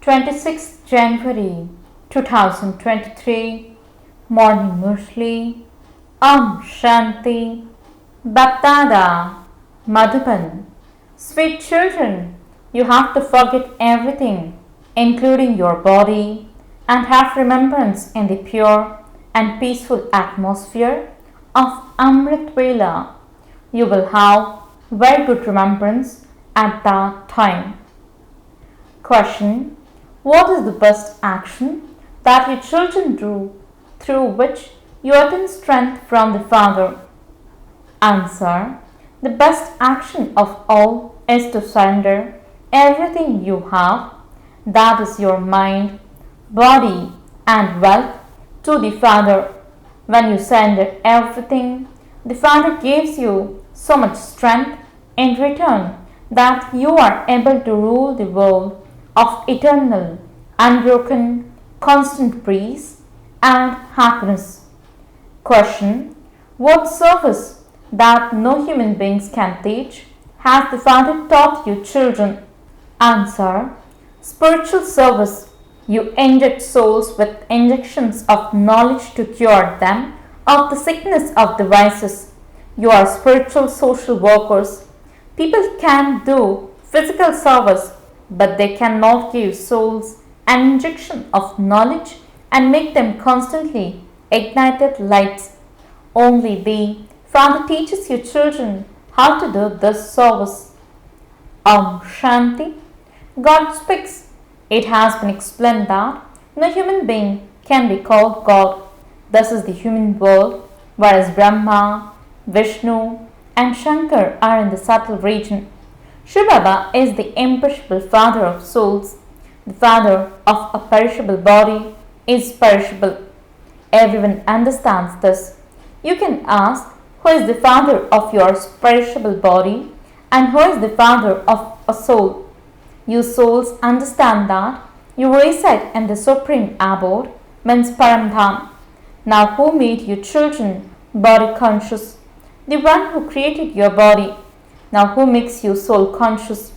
26th January 2023, Morning Murli, Om Shanti, BapDada, Madhuban. Sweet children, you have to forget everything, including your body, and have remembrance in the pure and peaceful atmosphere of Amrit Vela. You will have very good remembrance at that time. Question: what is the best action that your children do through which you attain strength from the Father? Answer: the best action of all is to surrender everything you have, that is your mind, body, and wealth, to the Father. When you surrender everything, the Father gives you so much strength in return that you are able to rule the world of eternal, unbroken, constant peace and happiness. Question: what service that no human beings can teach has the Father taught you children? Answer: spiritual service. You inject souls with injections of knowledge to cure them of the sickness of the vices. You are spiritual social workers. People can do physical service, but they cannot give souls an injection of knowledge and make them constantly ignited lights. Only the Father teaches you children how to do this service. Om Shanti. God speaks. It has been explained that no human being can be called God. This is the human world, whereas Brahma, Vishnu, and Shankar are in the subtle region. Shivbaba is the imperishable father of souls. The father of a perishable body is perishable. Everyone understands this. You can ask, who is the father of your perishable body and who is the father of a soul? You souls understand that you reside in the supreme abode, means Paramdham. Now who made you children body conscious? The one who created your body. Now who makes you soul conscious?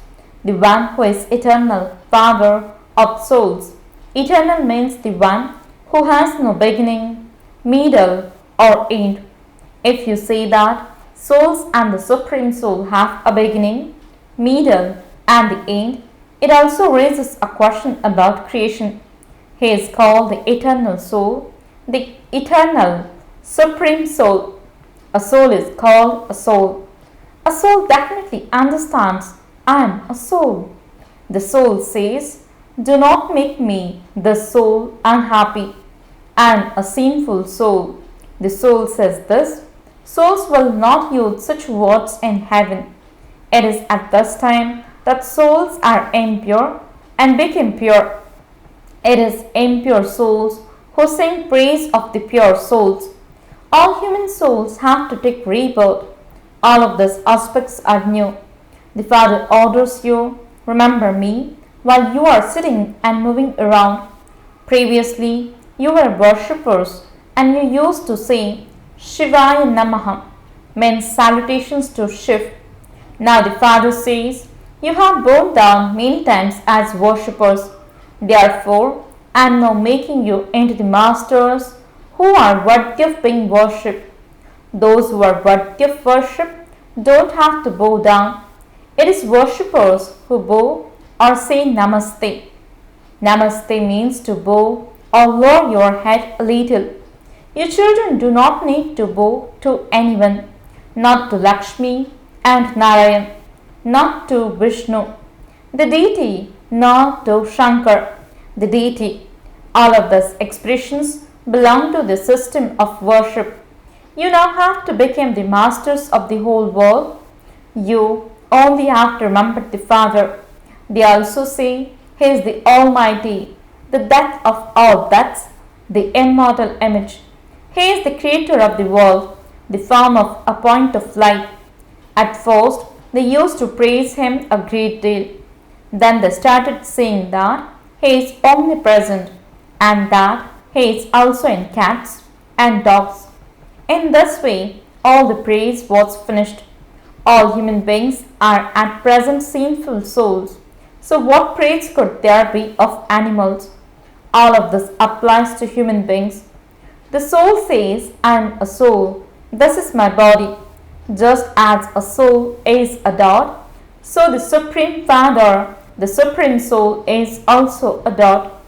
The one who is eternal, father of souls. Eternal means the one who has no beginning, middle or end. If you say that souls and the Supreme Soul have a beginning, middle and the end, it also raises a question about creation. He is called the Eternal Soul, the Eternal Supreme Soul. A soul is called a soul. A soul definitely understands I am a soul. The soul says, do not make me, the soul, unhappy. I am a sinful soul. The soul says this. Souls will not use such words in heaven. It is at this time that souls are impure and become pure. It is impure souls who sing praise of the pure souls. All human souls have to take rebirth. All of these aspects are new. The Father orders you, remember me, while you are sitting and moving around. Previously, you were worshippers and you used to say Shivaya Namaha, means salutations to Shiv. Now the Father says, you have bowed down many times as worshippers. Therefore, I am now making you into the masters who are worthy of being worshipped. Those who are worthy of worship don't have to bow down. It is worshippers who bow or say Namaste. Namaste means to bow or lower your head a little. Your children do not need to bow to anyone, not to Lakshmi and Narayan, not to Vishnu, the deity, nor to Shankar, the deity. All of these expressions belong to the system of worship. You now have to become the masters of the whole world. You only have to remember the Father. They also say He is the Almighty, the death of all deaths, the immortal image. He is the creator of the world, the form of a point of light. At first, they used to praise Him a great deal. Then they started saying that He is omnipresent and that He is also in cats and dogs. In this way, all the praise was finished. All human beings are at present sinful souls. So, what traits could there be of animals? All of this applies to human beings. The soul says, I am a soul. This is my body. Just as a soul is a dot, so the Supreme Father, the Supreme Soul, is also a dot.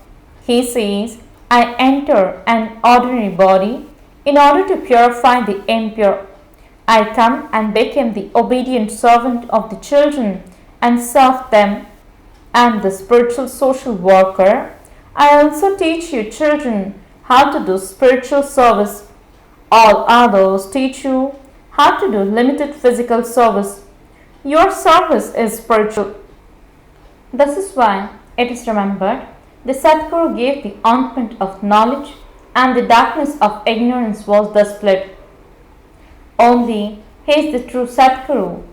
He says, I enter an ordinary body in order to purify the impure. I come and become the obedient servant of the children and serve them. And the spiritual social worker. I also teach you children how to do spiritual service. All others teach you how to do limited physical service. Your service is spiritual. This is why it is remembered the Sadguru gave the ointment of knowledge and the darkness of ignorance was thus split. Only he is the true Sadguru.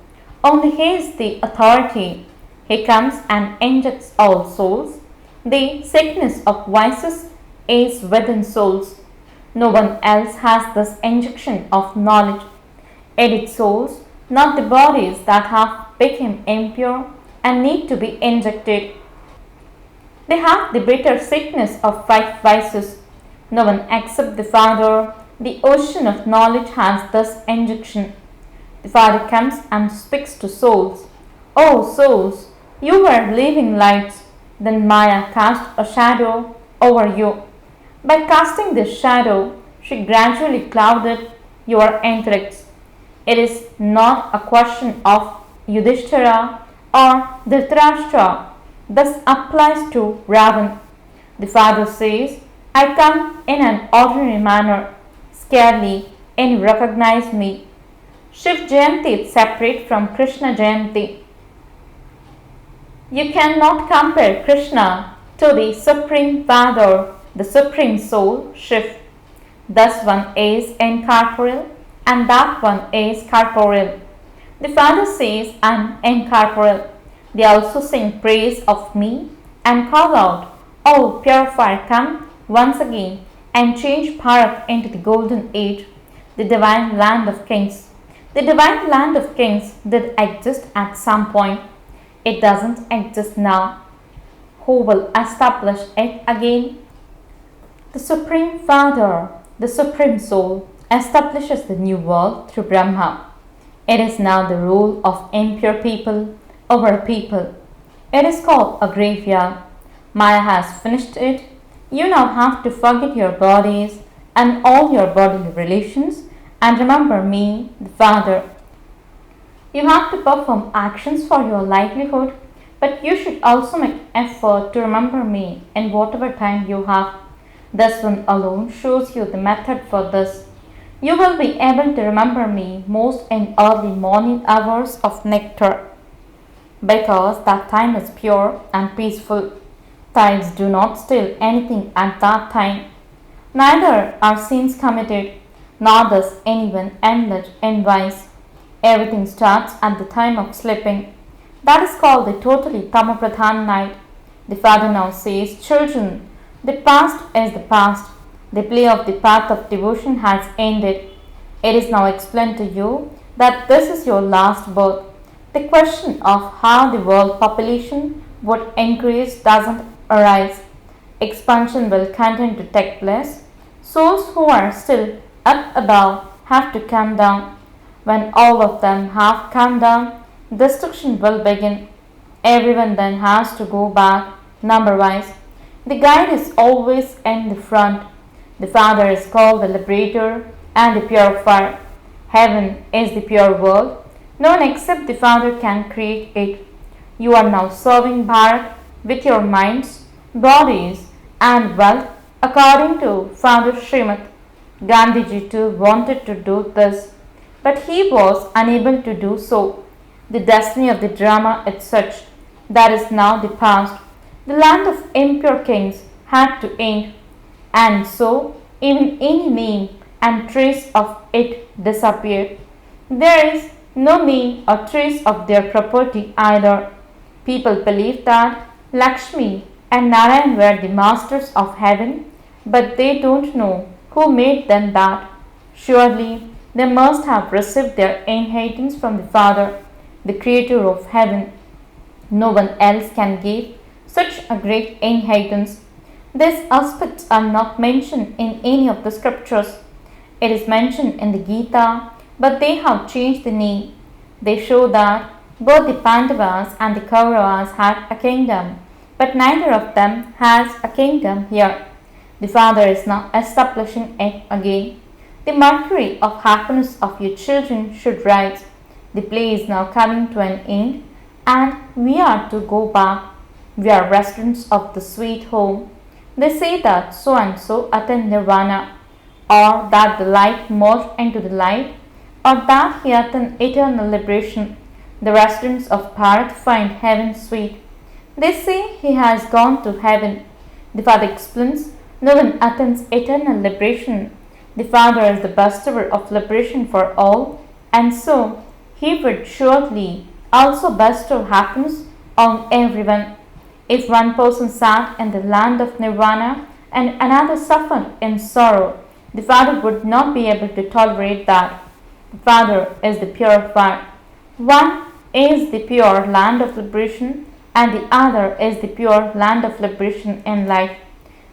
Only he is the authority. He comes and injects all souls. The sickness of vices is within souls. No one else has this injection of knowledge. It is souls, not the bodies, that have become impure and need to be injected. They have the bitter sickness of five vices. No one except the Father, the ocean of knowledge, has this injection. The Father comes and speaks to souls. Oh souls, you were living lights. Then Maya cast a shadow over you. By casting this shadow, she gradually clouded your intellects. It is not a question of Yudhishthira or Dhritarashtra. This applies to Ravan. The Father says, I come in an ordinary manner. Scarcely any recognize me. Shiv Jayanti is separate from Krishna Jayanti. You cannot compare Krishna to the Supreme Father, the Supreme Soul, Shiv. Thus one is incorporeal and that one is corporeal. The Father says, I am incorporeal. They also sing praise of me and call out, O purifier, come once again and change Bharat into the golden age, the divine land of kings. The divine land of kings did exist at some point. It doesn't exist now. Who will establish it again? The Supreme Father, the Supreme Soul, establishes the new world through Brahma. It is now the rule of impure people over people. It is called a graveyard. Maya has finished it. You now have to forget your bodies and all your bodily relations and remember me, the Father. You have to perform actions for your livelihood, but you should also make effort to remember me in whatever time you have. This one alone shows you the method for this. You will be able to remember me most in early morning hours of nectar, because that time is pure and peaceful. Tides do not steal anything at that time. Neither are sins committed, nor does anyone indulge in vice. Everything starts at the time of sleeping. That is called the totally Tamapradhan night. The Father now says, children, the past is the past. The play of the path of devotion has ended. It is now explained to you that this is your last birth. The question of how the world population would increase doesn't arise. Expansion will continue to take place. Souls who are still up above have to come down. When all of them have come down, destruction will begin. Everyone then has to go back number-wise. The guide is always in the front. The Father is called the liberator and the purifier. Heaven is the pure world. No one except the Father can create it. You are now serving Bharat with your minds, bodies and wealth according to Father Srimad. Gandhiji too wanted to do this, but he was unable to do so. The destiny of the drama is such that is now the past. The land of impure kings had to end, and so even any name and trace of it disappeared. There is no name or trace of their property either. People believe that Lakshmi and Narayan were the masters of heaven, but they don't know who made them that. Surely they must have received their inheritance from the Father, the creator of heaven. No one else can give such a great inheritance. These aspects are not mentioned in any of the scriptures. It is mentioned in the Gita, but they have changed the name. They show that both the Pandavas and the Kauravas had a kingdom, but neither of them has a kingdom here. The Father is now establishing it again. The mercury of happiness of your children should rise. The play is now coming to an end, and we are to go back. We are residents of the sweet home. They say that so and so attained nirvana, or that the light merged into the light, or that he attained eternal liberation. The residents of Bharat find heaven sweet. They say he has gone to heaven. The Father explains, no one attains eternal liberation. The Father is the bestower of liberation for all, and so he would surely also bestow happiness on everyone. If one person sat in the land of nirvana and another suffered in sorrow, the Father would not be able to tolerate that. The Father is the purifier. One is the pure land of liberation, and the other is the pure land of liberation in life.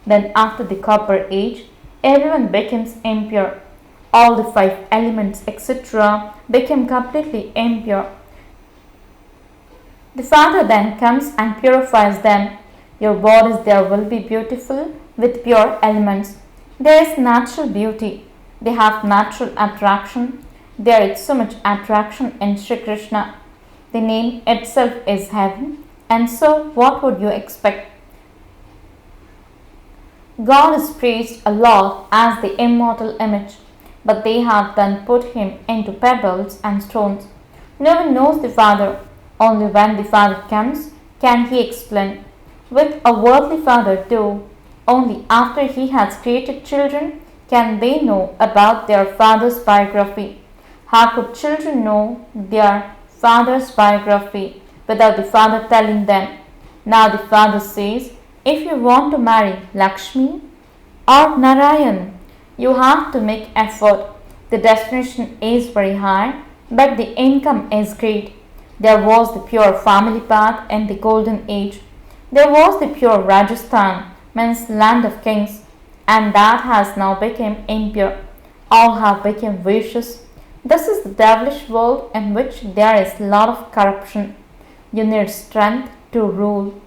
Then, after the copper age, everyone becomes impure. All the five elements, etc., become completely impure. The Father then comes and purifies them. Your bodies there will be beautiful with pure elements. There is natural beauty. They have natural attraction. There is so much attraction in Sri Krishna. The name itself is heaven. And so, what would you expect? God is praised a lot as the immortal image, but they have then put him into pebbles and stones. No one knows the Father. Only when the Father comes can he explain. With a worldly father too, only after he has created children can they know about their father's biography. How could children know their father's biography without the father telling them? Now the Father says, if you want to marry Lakshmi or Narayan, you have to make effort. The destination is very high, but the income is great. There was the pure family path in the golden age. There was the pure Rajasthan, means land of kings, and that has now become impure. All have become vicious. This is the devilish world in which there is a lot of corruption. You need strength to rule.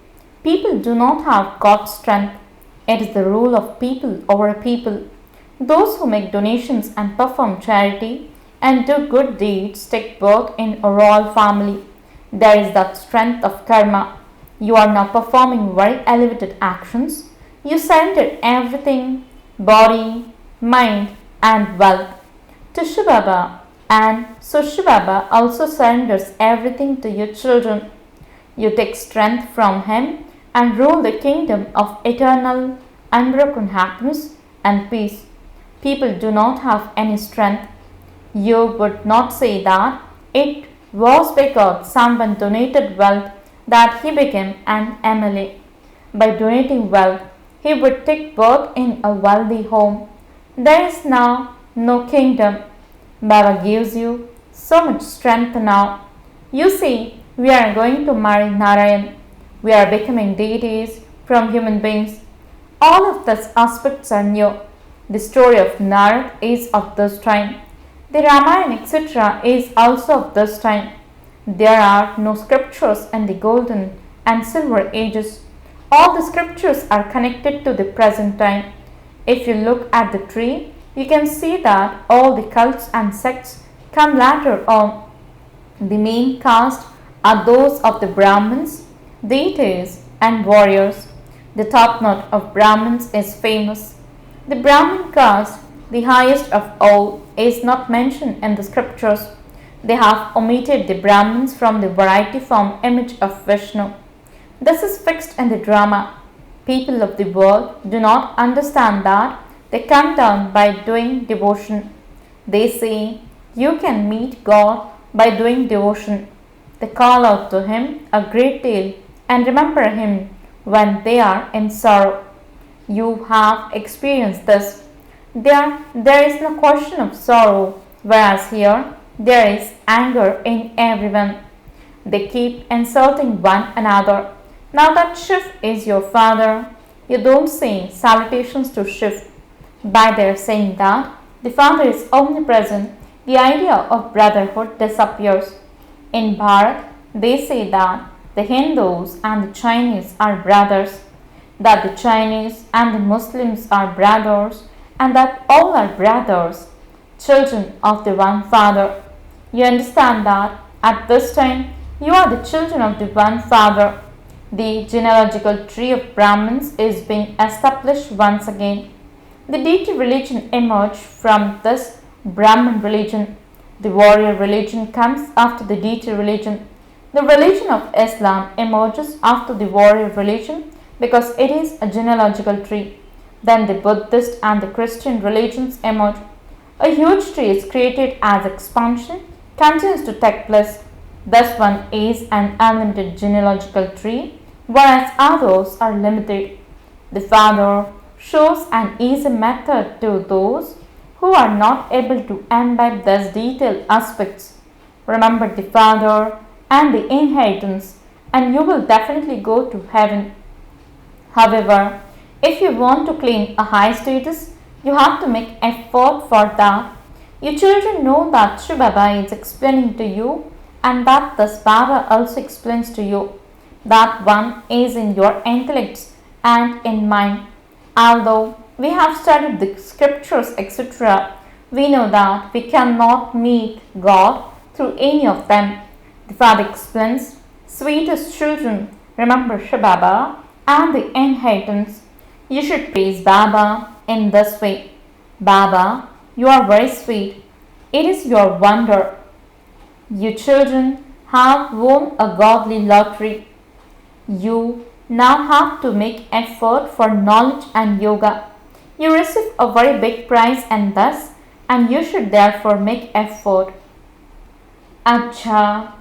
People do not have God's strength. It is the rule of people over people. Those who make donations and perform charity and do good deeds take birth in a royal family. There is that strength of karma. You are now performing very elevated actions. You surrender everything, body, mind and wealth to Shivbaba, and so Shivbaba also surrenders everything to your children. You take strength from him and rule the kingdom of eternal, unbroken happiness and peace. People do not have any strength. You would not say that it was because someone donated wealth that he became an MLA. By donating wealth, he would take birth in a wealthy home. There is now no kingdom. Baba gives you so much strength now. You see, we are going to marry Narayan. We are becoming deities from human beings. All of these aspects are new. The story of Narad is of this time. The Ramayana, etc., is also of this time. There are no scriptures in the golden and silver ages. All the scriptures are connected to the present time. If you look at the tree, you can see that all the cults and sects come later on. The main caste are those of the Brahmins, deities, and warriors. The top note of Brahmins is famous. The Brahmin caste, the highest of all, is not mentioned in the scriptures. They have omitted the Brahmins from the variety form image of Vishnu. This is fixed in the drama. People of the world do not understand that they come down by doing devotion. They say, you can meet God by doing devotion. They call out to him a great deal and remember him when they are in sorrow. You have experienced this. There is no question of sorrow, whereas here there is anger in everyone. They keep insulting one another. Now that Shiv is your father, you don't say salutations to Shiv. By their saying that the father is omnipresent, the idea of brotherhood disappears. In Bharat, they say that the Hindus and the Chinese are brothers, that the Chinese and the Muslims are brothers, and that all are brothers, children of the one father. You understand that at this time you are the children of the one father. The genealogical tree of Brahmins is being established once again. The deity religion emerged from this Brahmin religion. The warrior religion comes after the deity religion. The religion of Islam emerges after the warrior religion because it is a genealogical tree. Then the Buddhist and the Christian religions emerge. A huge tree is created as expansion continues to take place. Thus one is an unlimited genealogical tree, whereas others are limited. The Father shows an easy method to those who are not able to imbibe these detailed aspects. Remember the Father and the inheritance, and you will definitely go to heaven. However, if you want to claim a high status, you have to make effort for that. You children know that shivbaba is explaining to you, and that this Baba also explains to you. That one is in your intellects and in mind. Although we have studied the scriptures, etc., we know that we cannot meet God through any of them. The Father explains, sweetest children, remember shivbaba and the inheritance. You should praise Baba in this way. Baba, you are very sweet. It is your wonder. You children have won a godly lottery. You now have to make effort for knowledge and yoga. You receive a very big prize and thus, and you should therefore make effort. Acha.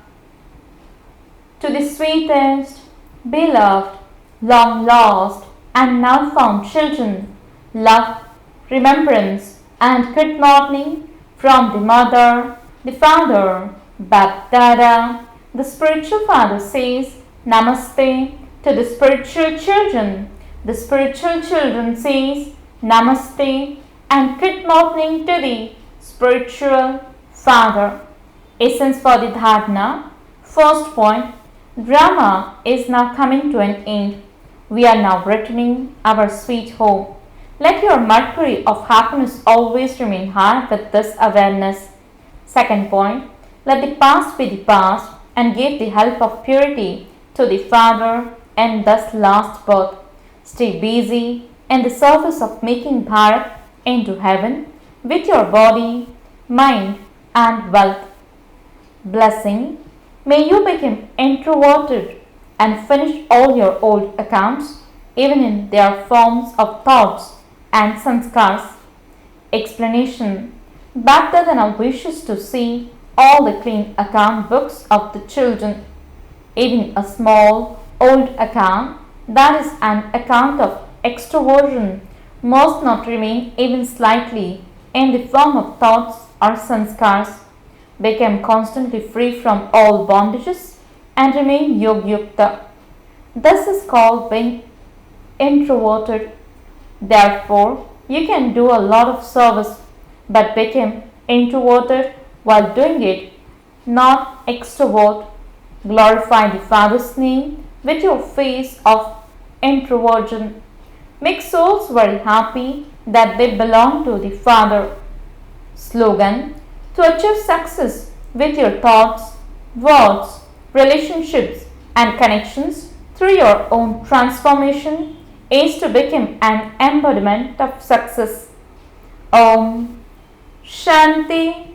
To the sweetest, beloved, long lost, and now found children, love, remembrance, and good morning from the mother, the father, BapDada. The spiritual father says Namaste to the spiritual children. The spiritual children says Namaste and good morning to the spiritual father. Essence for the dharana. First point, drama is now coming to an end. We are now returning our sweet home. Let your mercury of happiness always remain high with this awareness. Second point, let the past be the past and give the help of purity to the Father in this last birth. Stay busy in the service of making Bharat into heaven with your body, mind, and wealth. Blessing, may you become introverted and finish all your old accounts, even in their forms of thoughts and sanskars. Explanation, BapDada now wishes to see all the clean account books of the children. Even a small old account, that is an account of extroversion, must not remain even slightly in the form of thoughts or sanskars. Become constantly free from all bondages and remain yogyukta. This is called being introverted. Therefore, you can do a lot of service but become introverted while doing it, not extrovert. Glorify the Father's name with your face of introversion. Make souls very happy that they belong to the Father. Slogan, to achieve success with your thoughts, words, relationships and connections through your own transformation is to become an embodiment of success. Om Shanti